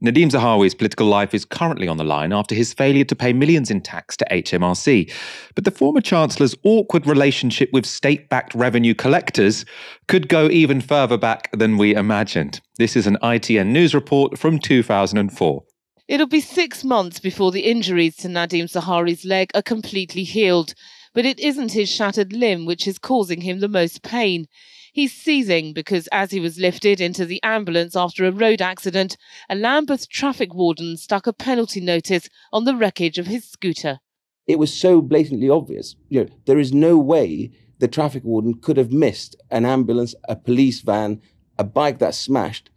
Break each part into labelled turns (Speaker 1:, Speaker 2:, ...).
Speaker 1: Nadhim Zahawi's political life is currently on the line after his failure to pay millions in tax to HMRC. But the former Chancellor's awkward relationship with state-backed revenue collectors could go even further back than we imagined. This is an ITN News report from 2004.
Speaker 2: It'll be 6 months before the injuries to Nadhim Zahawi's leg are completely healed. But it isn't his shattered limb which is causing him the most pain. He's seizing because as he was lifted into the ambulance after a road accident, a Lambeth traffic warden stuck a penalty notice on the wreckage of his scooter.
Speaker 3: It was so blatantly obvious. There is no way the traffic warden could have missed an ambulance, a police van, a bike that smashed,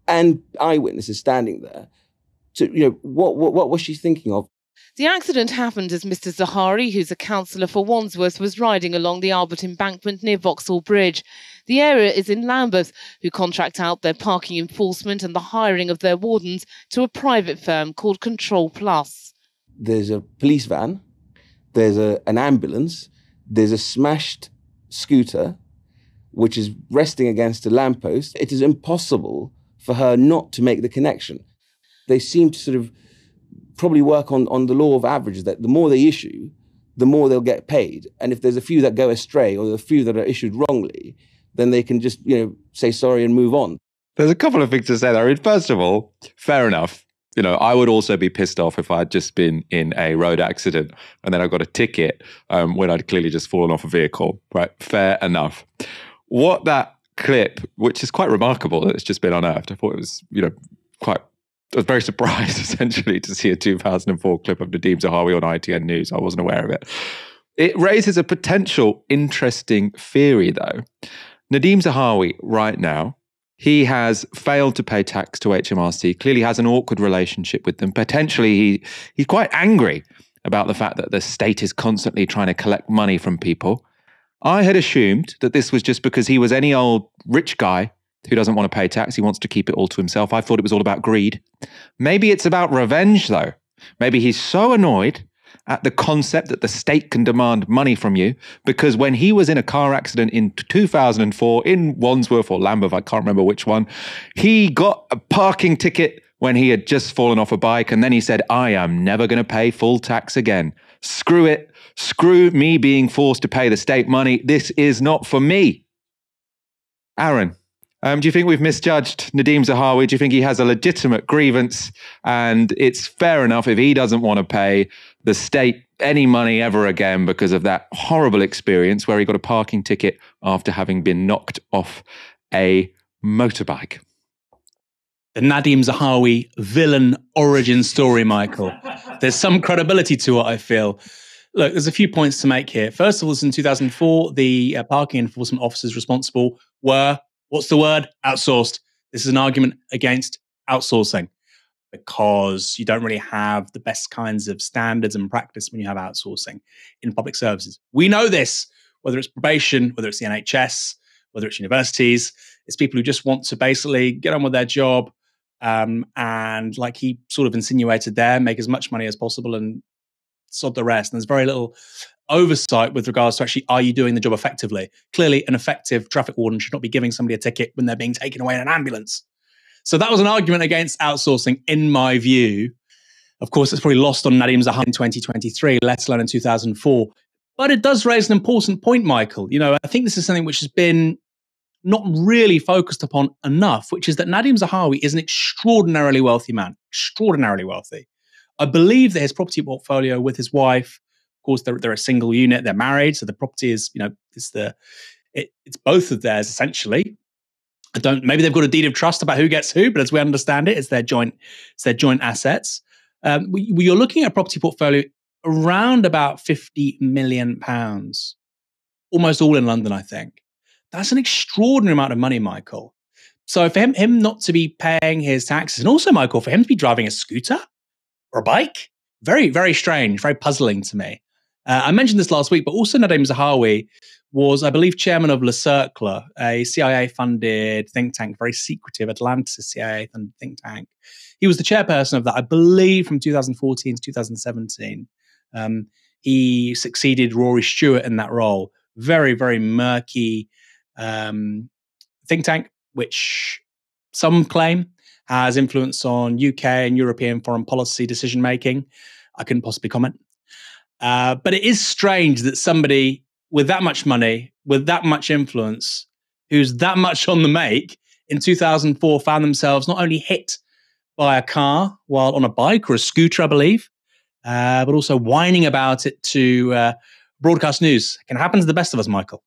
Speaker 3: and eyewitnesses standing there. So, what was she thinking of?
Speaker 2: The accident happened as Mr. Zahawi, who's a councillor for Wandsworth, was riding along the Albert embankment near Vauxhall Bridge. The area is in Lambeth, who contract out their parking enforcement and the hiring of their wardens to a private firm called Control Plus.
Speaker 3: There's a police van, there's an ambulance, there's a smashed scooter, which is resting against a lamppost. It is impossible for her not to make the connection. They seem to sort of probably work on the law of averages, that the more they issue, the more they'll get paid. And if there's a few that go astray or a few that are issued wrongly, then they can just, say sorry and move on.
Speaker 1: There's a couple of things to say there. I mean, first of all, fair enough. I would also be pissed off if I'd just been in a road accident and then I got a ticket when I'd clearly just fallen off a vehicle, right? Fair enough. What that clip, which is quite remarkable that it's just been unearthed, I thought it was, I was very surprised, essentially, to see a 2004 clip of Nadhim Zahawi on ITN News. I wasn't aware of it. It raises a potential interesting theory, though. Nadhim Zahawi, right now, he has failed to pay tax to HMRC, clearly has an awkward relationship with them. Potentially, he's quite angry about the fact that the state is constantly trying to collect money from people. I had assumed that this was just because he was any old rich guy who doesn't want to pay tax. He wants to keep it all to himself. I thought it was all about greed. Maybe it's about revenge, though. Maybe he's so annoyed at the concept that the state can demand money from you because when he was in a car accident in 2004 in Wandsworth or Lambeth, I can't remember which one, he got a parking ticket when he had just fallen off a bike, and then he said, I am never going to pay full tax again. Screw it. Screw me being forced to pay the state money. This is not for me. Aaron, do you think we've misjudged Nadhim Zahawi? Do you think he has a legitimate grievance and it's fair enough if he doesn't want to pay the state any money ever again because of that horrible experience where he got a parking ticket after having been knocked off a motorbike?
Speaker 4: The Nadhim Zahawi villain origin story, Michael. There's some credibility to it, I feel. Look, there's a few points to make here. First of all, in 2004, the parking enforcement officers responsible were, what's the word? Outsourced. This is an argument against outsourcing because you don't really have the best kinds of standards and practice when you have outsourcing in public services. We know this, whether it's probation, whether it's the NHS, whether it's universities. It's people who just want to basically get on with their job and, like he sort of insinuated there, make as much money as possible and sod the rest. And there's very little oversight with regards to actually, are you doing the job effectively? Clearly, an effective traffic warden should not be giving somebody a ticket when they're being taken away in an ambulance. So that was an argument against outsourcing, in my view. Of course, it's probably lost on Nadhim Zahawi in 2023, let alone in 2004. But it does raise an important point, Michael. I think this is something which has been not really focused upon enough, which is that Nadhim Zahawi is an extraordinarily wealthy man, extraordinarily wealthy. I believe that his property portfolio with his wife, of course, they're a single unit, they're married, so the property is, it's both of theirs essentially. Maybe they've got a deed of trust about who gets who, but as we understand it, it's their joint assets. You're looking at a property portfolio around about £50 million, almost all in London, I think. That's an extraordinary amount of money, Michael. So for him not to be paying his taxes, and also, Michael, for him to be driving a scooter or a bike, very, very strange, very puzzling to me. I mentioned this last week, but also Nadhim Zahawi was, I believe, chairman of Le Cercle, a CIA-funded think tank, very secretive Atlantis CIA-funded think tank. He was the chairperson of that, I believe, from 2014 to 2017. He succeeded Rory Stewart in that role. Very, very murky think tank, which some claim has influence on UK and European foreign policy decision making. I couldn't possibly comment. But it is strange that somebody with that much money, with that much influence, who's that much on the make, in 2004 found themselves not only hit by a car while on a bike or a scooter, I believe, but also whining about it to broadcast news. It can happen to the best of us, Michael.